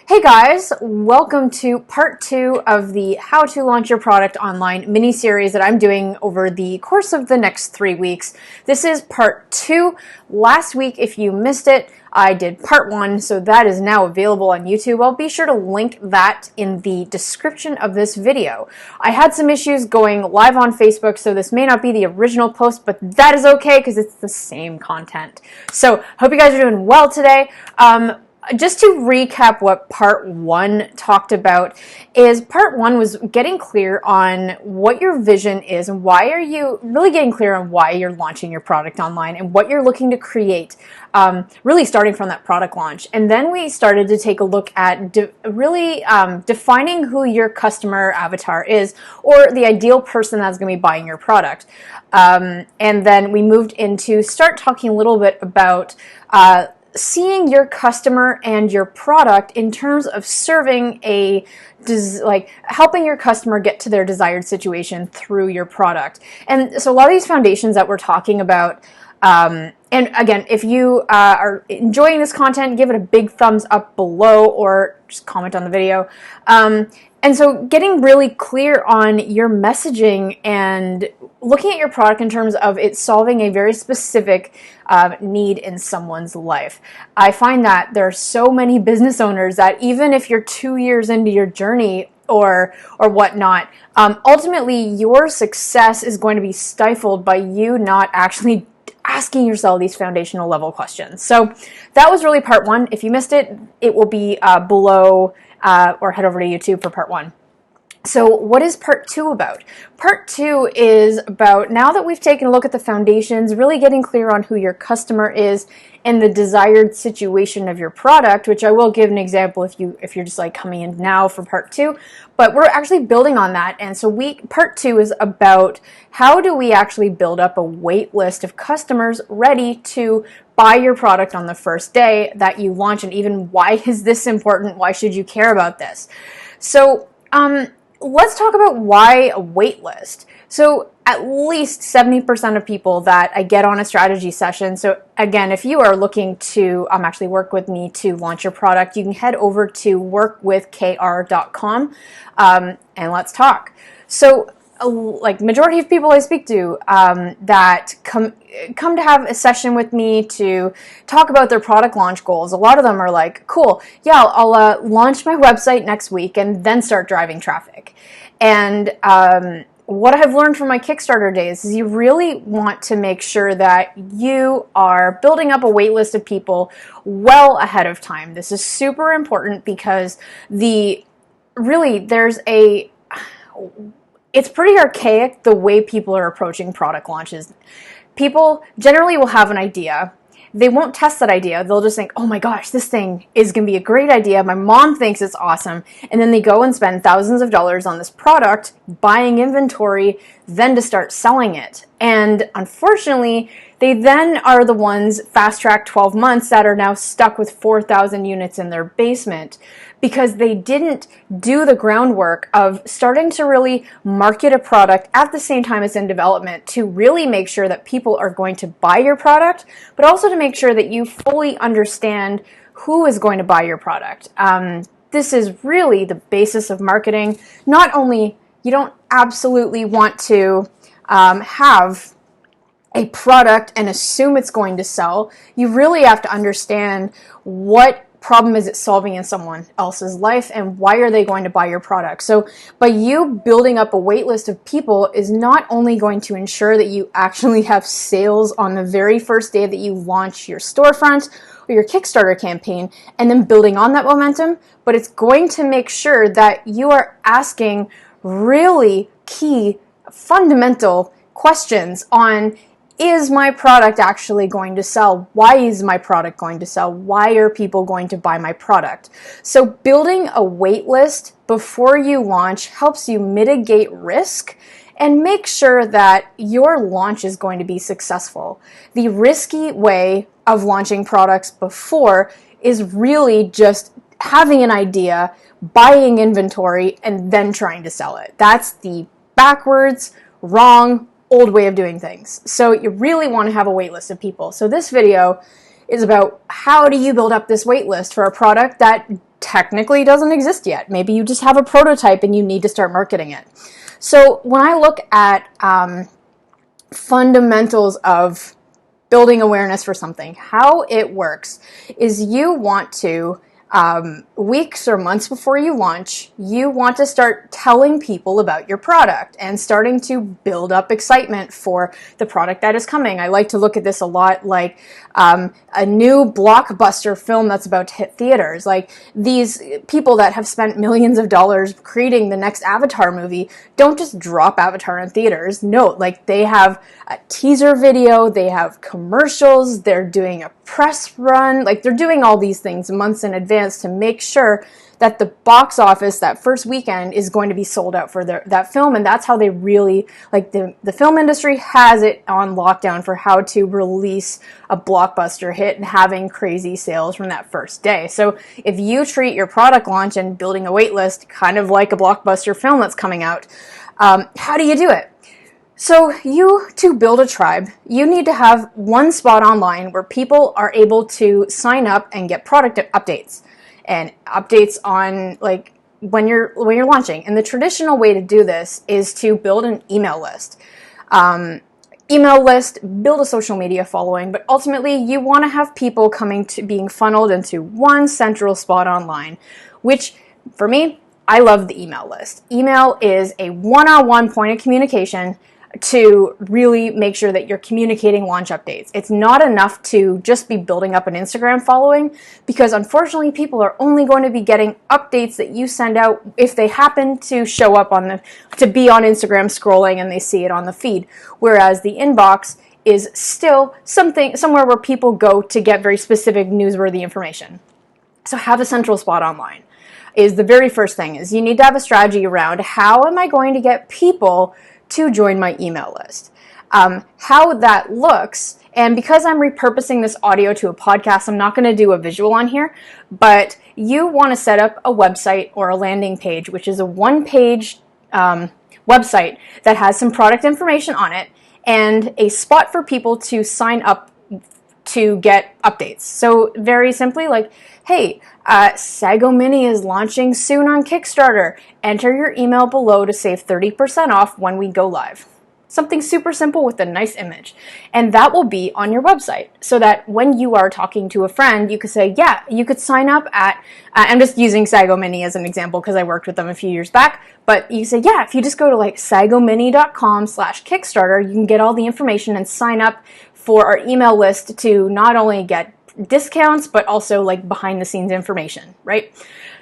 Hey guys, welcome to part 2 of the How to Launch Your Product Online mini-series that I'm doing over the course of the next 3 weeks. This is part 2. Last week, if you missed it, I did part 1, so that is now available on YouTube. I'll be sure to link that in the description of this video. I had some issues going live on Facebook, so this may not be the original post, but that is okay because it's the same content. So, hope you guys are doing well today. Just to recap what part 1 talked about is part 1 was getting clear on what your vision is and why are you really getting clear on why you're launching your product online and what you're looking to create, really starting from that product launch. And then we started to take a look at defining who your customer avatar is, or the ideal person that's going to be buying your product. And then we moved into start talking a little bit about seeing your customer and your product in terms of serving helping your customer get to their desired situation through your product. And so a lot of these foundations that we're talking about, and again, if you are enjoying this content, give it a big thumbs up below or just comment on the video. And so getting really clear on your messaging and looking at your product in terms of it solving a very specific need in someone's life. I find that there are so many business owners that even if you're 2 years into your journey or whatnot, ultimately your success is going to be stifled by you not actually asking yourself these foundational level questions. So that was really part 1. If you missed it, it will be below or head over to YouTube for part 1. So what is part 2 about? Part 2 is about, now that we've taken a look at the foundations, really getting clear on who your customer is and the desired situation of your product, which I will give an example if you're just like coming in now for part 2, but we're actually building on that. And so part 2 is about how do we actually build up a wait list of customers ready to buy your product on the first day that you launch, and even why is this important? Why should you care about this? So, let's talk about why a wait list. So at least 70% of people that I get on a strategy session, so again, if you are looking to actually work with me to launch your product, you can head over to workwithkr.com and let's talk. So like majority of people I speak to that come to have a session with me to talk about their product launch goals, a lot of them are like, cool, yeah, I'll launch my website next week and then start driving traffic. And what I've learned from my Kickstarter days is you really want to make sure that you are building up a wait list of people well ahead of time. This is super important because it's pretty archaic the way people are approaching product launches. People generally will have an idea. They won't test that idea. They'll just think, oh my gosh, this thing is going to be a great idea. My mom thinks it's awesome. And then they go and spend thousands of dollars on this product, buying inventory, then to start selling it. And unfortunately, they then are the ones fast-tracked 12 months that are now stuck with 4,000 units in their basement because they didn't do the groundwork of starting to really market a product at the same time it's in development to really make sure that people are going to buy your product, but also to make sure that you fully understand who is going to buy your product. This is really the basis of marketing. Not only, you don't absolutely want to have a product and assume it's going to sell. You really have to understand what problem is it solving in someone else's life and why are they going to buy your product. So by you building up a wait list of people is not only going to ensure that you actually have sales on the very first day that you launch your storefront or your Kickstarter campaign and then building on that momentum, but it's going to make sure that you are asking really key fundamental questions on, is my product actually going to sell? Why is my product going to sell? Why are people going to buy my product? So building a wait list before you launch helps you mitigate risk and make sure that your launch is going to be successful. The risky way of launching products before is really just having an idea, buying inventory, and then trying to sell it. That's the backwards, wrong, old way of doing things. So you really want to have a wait list of people. So this video is about how do you build up this wait list for a product that technically doesn't exist yet. Maybe you just have a prototype and you need to start marketing it. So when I look at fundamentals of building awareness for something, how it works is you want to, weeks or months before you launch, you want to start telling people about your product and starting to build up excitement for the product that is coming. I like to look at this a lot like a new blockbuster film that's about to hit theaters. Like, these people that have spent millions of dollars creating the next Avatar movie don't just drop Avatar in theaters. No, like, they have a teaser video, they have commercials, they're doing a press run, like, they're doing all these things months in advance to make sure that the box office that first weekend is going to be sold out for that film. And that's how they really, like, the film industry has it on lockdown for how to release a blockbuster hit and having crazy sales from that first day. So if you treat your product launch and building a wait list kind of like a blockbuster film that's coming out, how do you do it? So to build a tribe, you need to have one spot online where people are able to sign up and get product updates and updates on, like, when you're launching. And the traditional way to do this is to build an email list. Email list, build a social media following, but ultimately you want to have people coming to being funneled into one central spot online, which for me, I love the email list. Email is a one-on-one point of communication to really make sure that you're communicating launch updates. It's not enough to just be building up an Instagram following, because unfortunately people are only going to be getting updates that you send out if they happen to show up to be on Instagram scrolling and they see it on the feed. Whereas the inbox is still somewhere where people go to get very specific newsworthy information. So have a central spot online is the very first thing. Is you need to have a strategy around how am I going to get people to join my email list. How that looks, and because I'm repurposing this audio to a podcast, I'm not going to do a visual on here, but you want to set up a website or a landing page, which is a one-page website that has some product information on it and a spot for people to sign up to get updates. So very simply, like, hey, Sago Mini is launching soon on Kickstarter. Enter your email below to save 30% off when we go live. Something super simple with a nice image. And that will be on your website so that when you are talking to a friend, you could say, yeah, you could sign up at, I'm just using Sago Mini as an example because I worked with them a few years back, but you say, yeah, if you just go to like sagomini.com/Kickstarter, you can get all the information and sign up for our email list to not only get discounts, but also like behind the scenes information, right?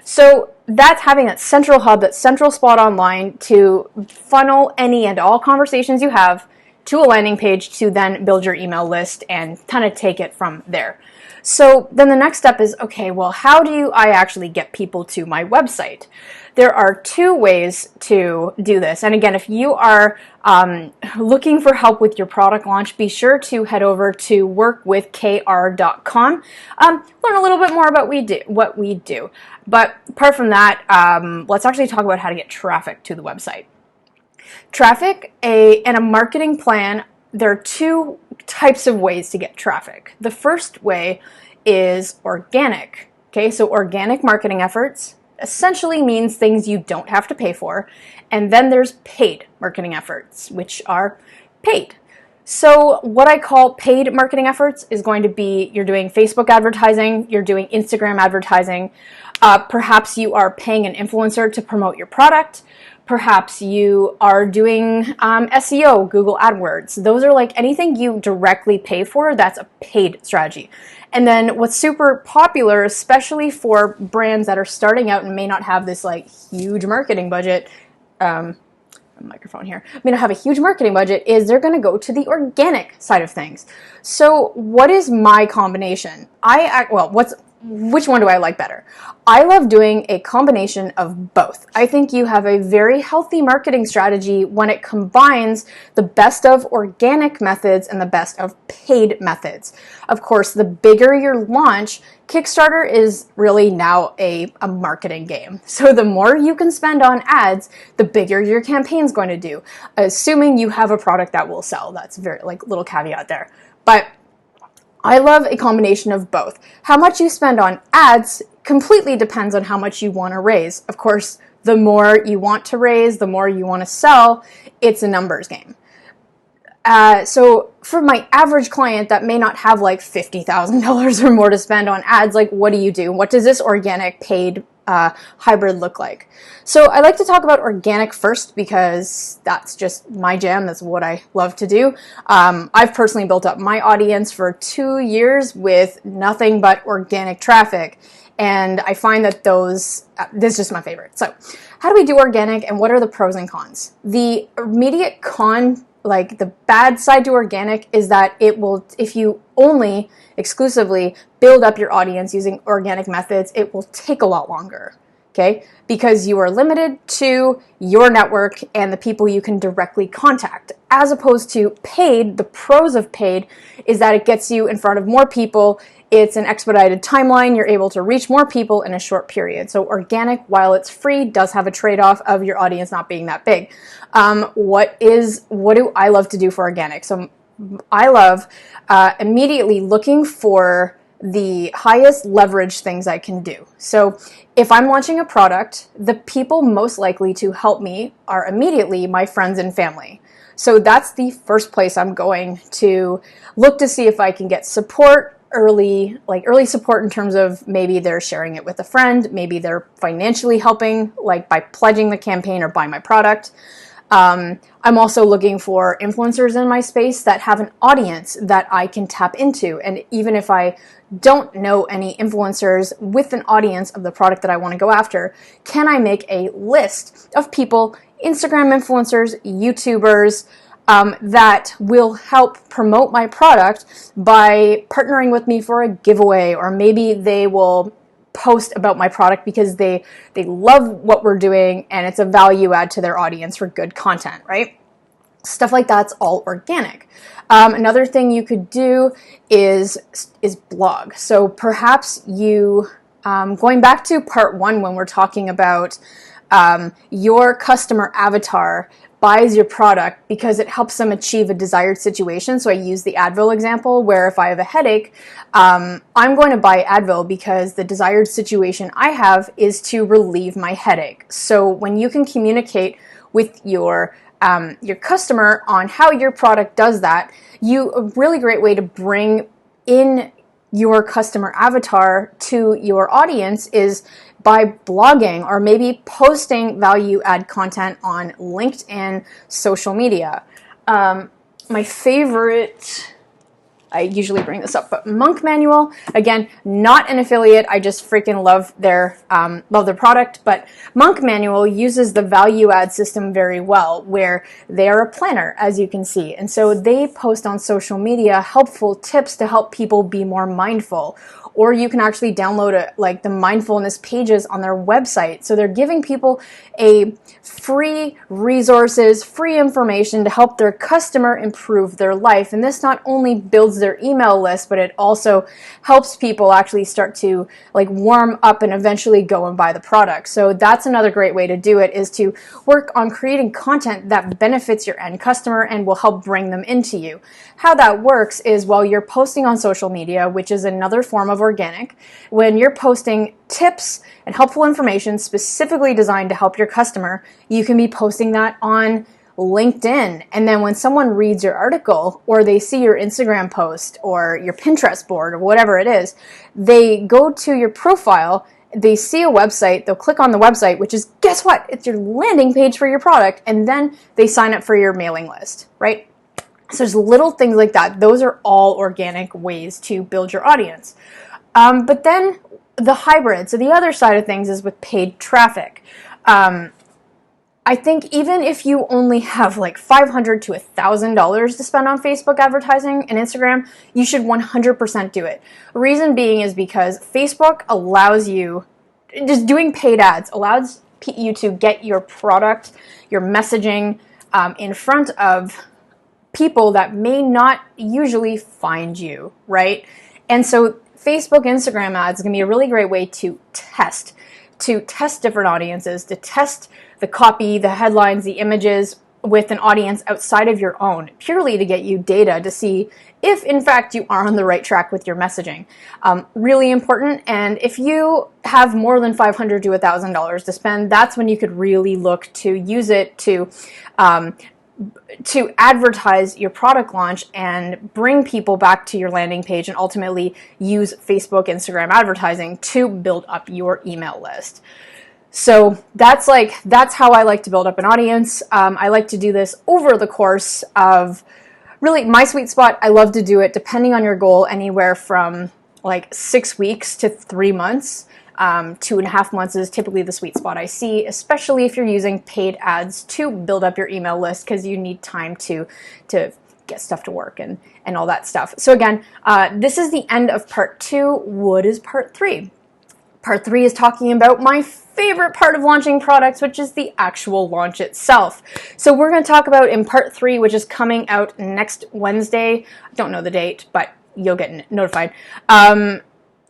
So that's having that central hub, that central spot online to funnel any and all conversations you have to a landing page to then build your email list and kind of take it from there. So then the next step is, okay, well, how do I actually get people to my website? There are two ways to do this. And again, if you are looking for help with your product launch, be sure to head over to workwithkr.com. Learn a little bit more about what we do. But apart from that, let's actually talk about how to get traffic to the website. Traffic and a marketing plan, there are two types of ways to get traffic. The first way is organic. Okay, so organic marketing efforts essentially means things you don't have to pay for. And then there's paid marketing efforts, which are paid. So what I call paid marketing efforts is going to be you're doing Facebook advertising, you're doing Instagram advertising, perhaps you are paying an influencer to promote your product, perhaps you are doing SEO, Google AdWords. Those are like anything you directly pay for, that's a paid strategy. And then what's super popular, especially for brands that are starting out and may not have this like huge marketing budget, microphone here, may not have a huge marketing budget, is they're going to go to the organic side of things. So what is my combination? Which one do I like better? I love doing a combination of both. I think you have a very healthy marketing strategy when it combines the best of organic methods and the best of paid methods. Of course, the bigger your launch, Kickstarter is really now a marketing game. So the more you can spend on ads, the bigger your campaign's going to do, assuming you have a product that will sell. That's very like little caveat there. But I love a combination of both. How much you spend on ads completely depends on how much you want to raise. Of course, the more you want to raise, the more you want to sell, it's a numbers game. So for my average client that may not have like $50,000 or more to spend on ads, like what do you do? What does this organic paid hybrid look like? So I like to talk about organic first because that's just my jam. That's what I love to do. I've personally built up my audience for 2 years with nothing but organic traffic. And I find that this is just my favorite. So how do we do organic and what are the pros and cons? The immediate con, like the bad side to organic, is that it will, if you only exclusively build up your audience using organic methods, it will take a lot longer, okay? Because you are limited to your network and the people you can directly contact. As opposed to paid, the pros of paid is that it gets you in front of more people. It's an expedited timeline. You're able to reach more people in a short period. So organic, while it's free, does have a trade-off of your audience not being that big. What do I love to do for organic? So I love immediately looking for the highest leverage things I can do. So if I'm launching a product, the people most likely to help me are immediately my friends and family. So that's the first place I'm going to look to see if I can get support, early support in terms of maybe they're sharing it with a friend, maybe they're financially helping, like by pledging the campaign or buying my product. I'm also looking for influencers in my space that have an audience that I can tap into. And even if I don't know any influencers with an audience of the product that I want to go after, can I make a list of people, Instagram influencers, YouTubers, that will help promote my product by partnering with me for a giveaway, or maybe they will post about my product because they love what we're doing and it's a value add to their audience for good content, right? Stuff like that's all organic. Another thing you could do is blog. So perhaps you, going back to part 1 when we're talking about your customer avatar buys your product because it helps them achieve a desired situation. So I use the Advil example where if I have a headache, I'm going to buy Advil because the desired situation I have is to relieve my headache. So when you can communicate with your customer on how your product does that, a really great way to bring in your customer avatar to your audience is by blogging or maybe posting value add content on LinkedIn, social media. My favorite, I usually bring this up, but Monk Manual, again, not an affiliate. I just freaking love their product. But Monk Manual uses the value add system very well, where they are a planner, as you can see. And so they post on social media helpful tips to help people be more mindful. Or you can actually download the mindfulness pages on their website. So they're giving people a free resources, free information to help their customer improve their life. And this not only builds their email list, but it also helps people actually start to warm up and eventually go and buy the product. So that's another great way to do it, is to work on creating content that benefits your end customer and will help bring them into you. How that works is while you're posting on social media, which is another form of organic, when you're posting tips and helpful information specifically designed to help your customer, you can be posting that on LinkedIn. And then when someone reads your article or they see your Instagram post or your Pinterest board or whatever it is, they go to your profile, they see a website, they'll click on the website, which is, guess what? It's your landing page for your product. And then they sign up for your mailing list, right? So there's little things like that. Those are all organic ways to build your audience. But then the hybrid, so the other side of things is with paid traffic. I think even if you only have $500 to $1,000 to spend on Facebook advertising and Instagram, you should 100% do it. Reason being is because Facebook allows you, just doing paid ads allows you to get your product, your messaging in front of people that may not usually find you, right? And so Facebook, Instagram ads is going to be a really great way to test different audiences, to test the copy, the headlines, the images, with an audience outside of your own, purely to get you data to see if in fact you are on the right track with your messaging. Really important. And if you have more than $500 to $1,000 to spend, that's when you could really look to use it to advertise your product launch and bring people back to your landing page, and ultimately use Facebook, Instagram advertising to build up your email list. So that's how I like to build up an audience. I like to do this over the course of, really, my sweet spot. I love to do it depending on your goal, anywhere from like 6 weeks to 3 months. 2.5 months is typically the sweet spot I see, especially if you're using paid ads to build up your email list, because you need time to get stuff to work and all that stuff. So again, this is the end of part 2. What is part 3? Part 3 is talking about my favorite part of launching products, which is the actual launch itself. So we're going to talk about in part 3, which is coming out next Wednesday. I don't know the date, but you'll get notified.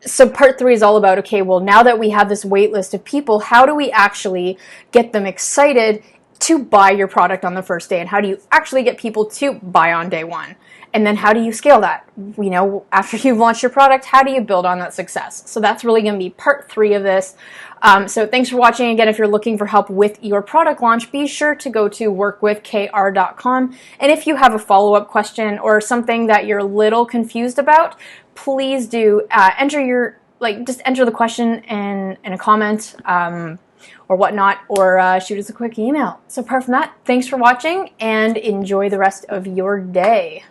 So part 3 is all about, okay, well, now that we have this wait list of people, how do we actually get them excited to buy your product on the first day? And how do you actually get people to buy on day 1? And then how do you scale that? You know, after you've launched your product, how do you build on that success? So that's really going to be part 3 of this. So thanks for watching. Again, if you're looking for help with your product launch, be sure to go to workwithkr.com. And if you have a follow-up question or something that you're a little confused about, please do just enter the question in a comment or whatnot, or shoot us a quick email. So apart from that, thanks for watching and enjoy the rest of your day.